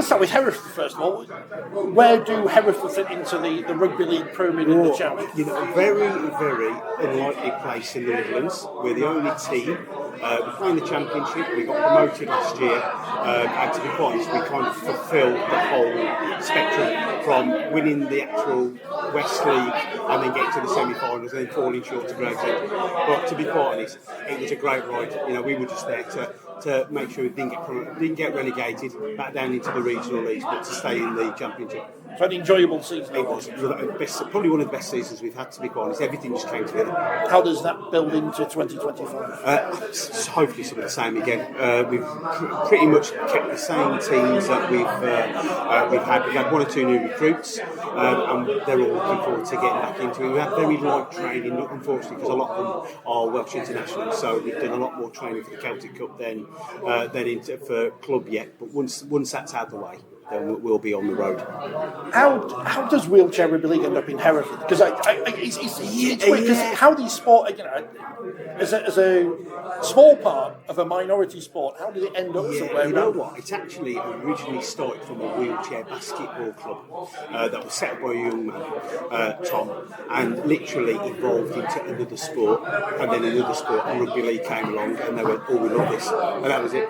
start with Hereford first of all. Where do Hereford fit into the rugby league pyramid in the challenge? You know, a very, very unlikely place in the Midlands. We're the only team. We play in the Championship. We got promoted last year, and to be quite honest, we kind of fulfilled the whole spectrum from winning the actual West League and then getting to the semi-finals and then falling short to Brexit. But to be quite honest, it was a great ride. You know, we were just there to make sure we didn't get relegated back down into the regional leagues, but to stay in the Championship. So an enjoyable season. It was probably one of the best seasons we've had, to be quite honest. Everything just came together. How does that build into 2025? Hopefully some of the same again. We've pretty much kept the same teams that we've had. We've had one or two new recruits, and they're all looking forward to getting back into it. We had very light training, unfortunately, because a lot of them are Welsh internationals, so we've done a lot more training for the Celtic Cup than for club yet. But once that's out of the way, then we'll be on the road. How does Wheelchair Rugby League end up in Hereford? Because it's a huge way. Because how these sport, as a small part of a minority sport, how did it end up somewhere? You know what? It actually originally started from a wheelchair basketball club that was set up by a young man, Tom, and literally evolved into another sport, and then another sport, and rugby league came along, and they went, "Oh, we love this," and that was it.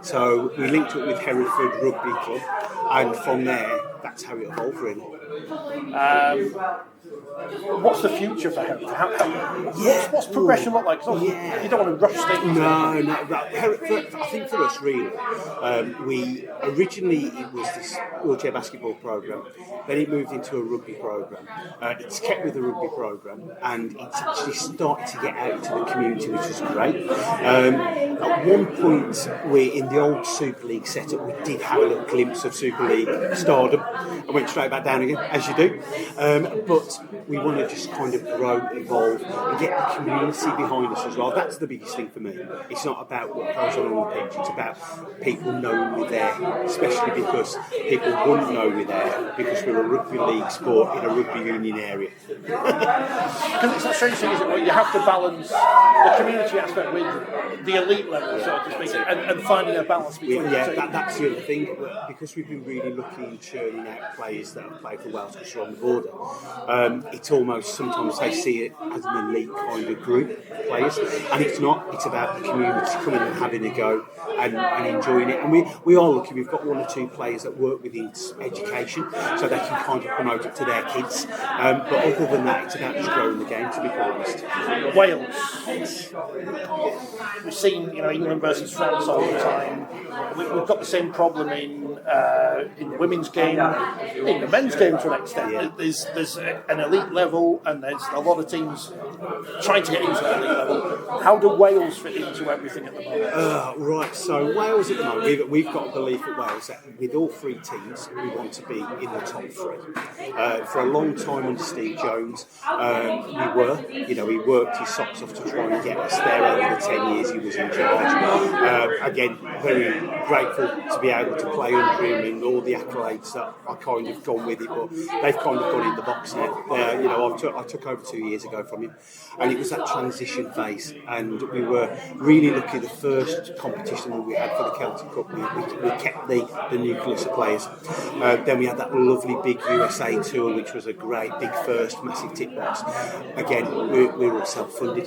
So we linked up with Hereford Rugby Club, and from there, that's how it evolved, really. What's the future for Hereford? What's progression look like? You don't want to rush things. No. Hereford, I think for us, really, it was this wheelchair basketball programme. Then it moved into a rugby programme. It's kept with the rugby programme, and it's actually started to get out into the community, which is great. At one point, in the old Super League setup, we did have a little glimpse of Super League stardom. I went straight back down again, as you do. But we want to just kind of grow, evolve, and get the community behind us as well. That's the biggest thing for me. It's not about what goes on the pitch, it's about people knowing we're there, especially because people wouldn't know we're there because we're a rugby league sport in a rugby union area. Because it's a strange thing, isn't it? You have to balance the community aspect with the elite level, so to speak, and finding a balance between the two. That's the other thing. Because we've been really lucky in churning out players that have played for Wales because we're on the border, it's almost, sometimes they see it as an elite kind of group of players, and it's not. It's about the community coming and having a go and enjoying it. And we are lucky. We've got one or two players that work within education, so they can kind of promote it to their kids. But other than that, it's about just growing the game, to be quite honest. Wales. We've seen, England versus France all the time. We've got the same problem in the women's game, in the men's game to an extent. Yeah. There's an elite level, and there's a lot of teams trying to get into that elite level. How do Wales fit into everything at the moment? Right, so Wales at the moment, we've got a belief at Wales that with all three teams, we want to be in the top three. For a long time under Steve Jones, he worked his socks off to try and get us there over the 10 years he was in charge. Again, very grateful to be able to play under him and all the accolades that I kind of gone with it, but they've kind of gone in the box now. I took over 2 years ago from him, and it was that transition phase, and we were really lucky. The first competition that we had for the Celtic Cup, we kept the nucleus of players. Then we had that lovely big USA tour, which was a great big first massive tick box. Again, we were all self-funded,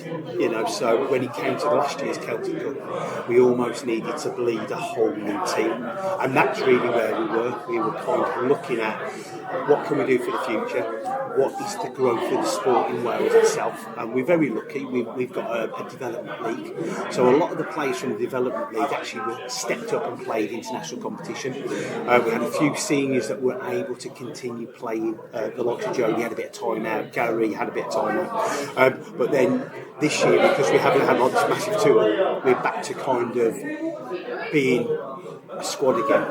so when it came to the last year's Celtic Cup, we almost needed to bleed a whole new team, and that's really where we were. We were kind of looking at what can we do for the future, what is the growth of the sport in Wales itself, and we're very lucky. We've got a development league, so a lot of the players from the development league actually stepped up and played international competition. We had a few seniors that were able to continue playing. The likes of Jody had a bit of time out, Gary had a bit of time out, but then this year, because we haven't had this massive tour, we're back to kind of being a squad again,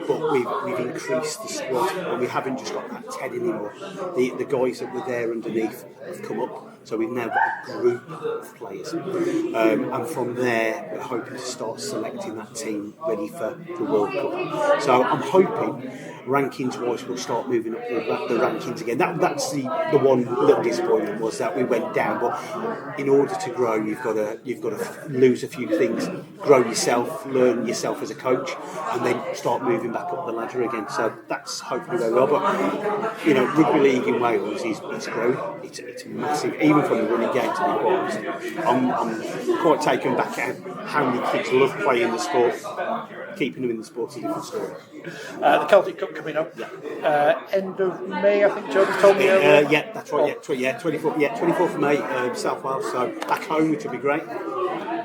but we've increased the squad, and we haven't just got that 10 anymore. The guys that were there underneath have come up, So we've now got a group of players, and from there we're hoping to start selecting that team ready for the World Cup. So I'm hoping rankings-wise we'll start moving up the rankings again. That's the one little disappointment was that we went down. But in order to grow, you've got to lose a few things, grow yourself, learn yourself as a coach, and then start moving back up the ladder again. So that's hopefully where we are. But you know, rugby league in Wales it's growing. It's massive, even from the running game to the quite. I'm quite taken back at how many kids love playing the sport. Keeping them in the sport's a different story. The Celtic Cup coming up, end of May, I think Jody told me earlier. Yeah, that's right. 24th of May, South Wales. So back home, which will be great.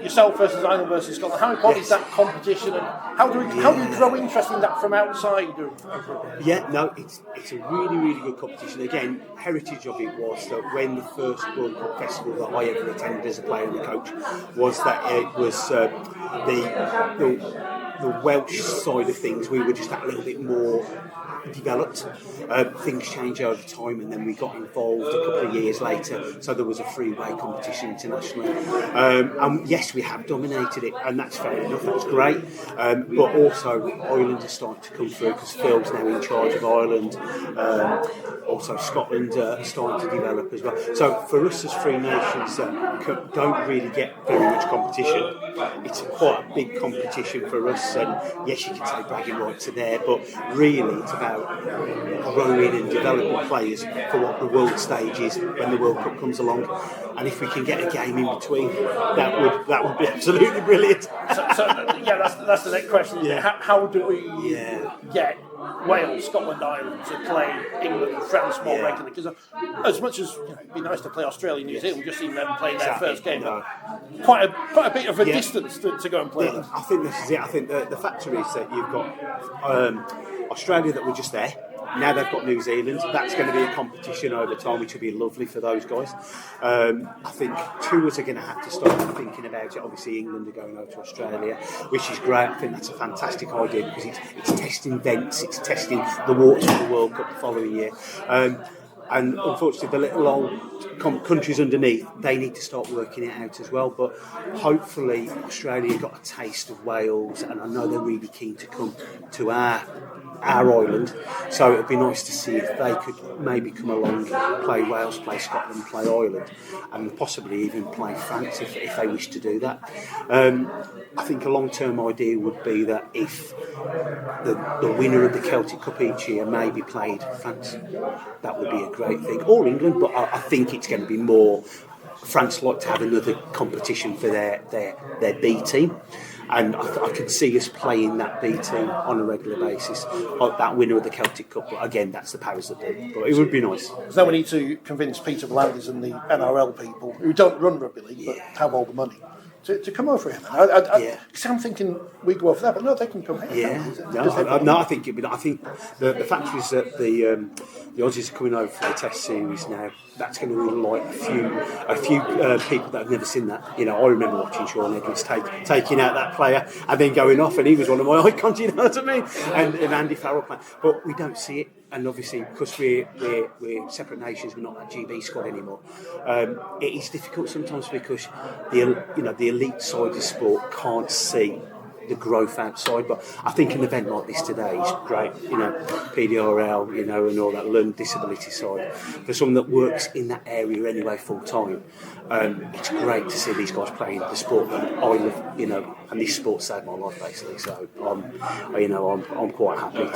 Yourself versus Ireland versus Scotland. How important is that competition, and how do we grow interest in that from outside of rugby? Yeah, no, it's a really good competition. Again, heritage of it was that when the first World Cup festival that I ever attended as a player and a coach was that it was the Welsh side of things. We were just that little bit more developed. Things change over time, and then we got involved a couple of years later, so there was a three-way competition internationally. And yes, we have dominated it, and that's fair enough, that's great. But also Ireland is starting to come through because Phil's now in charge of Ireland. Also Scotland are starting to develop as well. So for us as three nations that don't really get very much competition, it's quite a big competition for us. And yes, you can say bragging rights are there, but really it's about growing and developing players for what the world stage is when the World Cup comes along. And if we can get a game in between, that would be absolutely brilliant. That's the next question. Yeah. How do we get Wales, Scotland, Ireland to play England and France more regularly? Because as much as it'd be nice to play Australia, New Zealand, we've just seen them playing their first game. No. Quite a bit of a distance to go and play them. I think this is it. I think the factor is that you've got Australia that were just there. Now they've got New Zealand. That's going to be a competition over time, which will be lovely for those guys. I think tours are going to have to start thinking about it. Obviously, England are going over to Australia, which is great. I think that's a fantastic idea because it's testing vents, it's testing the waters of the World Cup the following year. And unfortunately, the little old countries underneath, they need to start working it out as well. But hopefully, Australia got a taste of Wales, and I know they're really keen to come to our island. So it'd be nice to see if they could maybe come along, play Wales, play Scotland, play Ireland, and possibly even play France if they wish to do that. I think a long-term idea would be that if the winner of the Celtic Cup each year maybe played France, that would be a great thing. Or England, but I think it's going to be more France like to have another competition for their B team. And I could see us playing that B team on a regular basis, like that winner of the Celtic Cup. But again, that's the powers that be. But it would be nice. There's no need to convince Peter Blanders and the NRL people who don't run rugby league but have all the money to come over here. Because I'm thinking we go over there, but no, they can come here. I think the fact is that the Aussies are coming over for the Test series now. That's going to unite a few people that have never seen that. You know, I remember watching Sean Edwards taking out that player and then going off, and he was one of my icons. You know what I mean? And Andy Farrell playing, but we don't see it. And obviously, because we're separate nations, we're not that GB squad anymore. It is difficult sometimes because the elite side of the sport can't see the growth outside. But I think an event like this today is great. You know, PDRL, and all that learning disability side. For someone that works in that area anyway full time, it's great to see these guys playing the sport that I love. And this sport saved my life basically. So I'm quite happy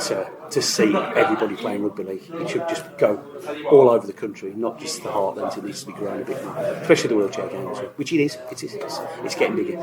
to see everybody playing rugby league. It should just go all over the country, not just the heartlands. It needs to be grown a bit more, especially the wheelchair game as well, which it is. It's getting bigger.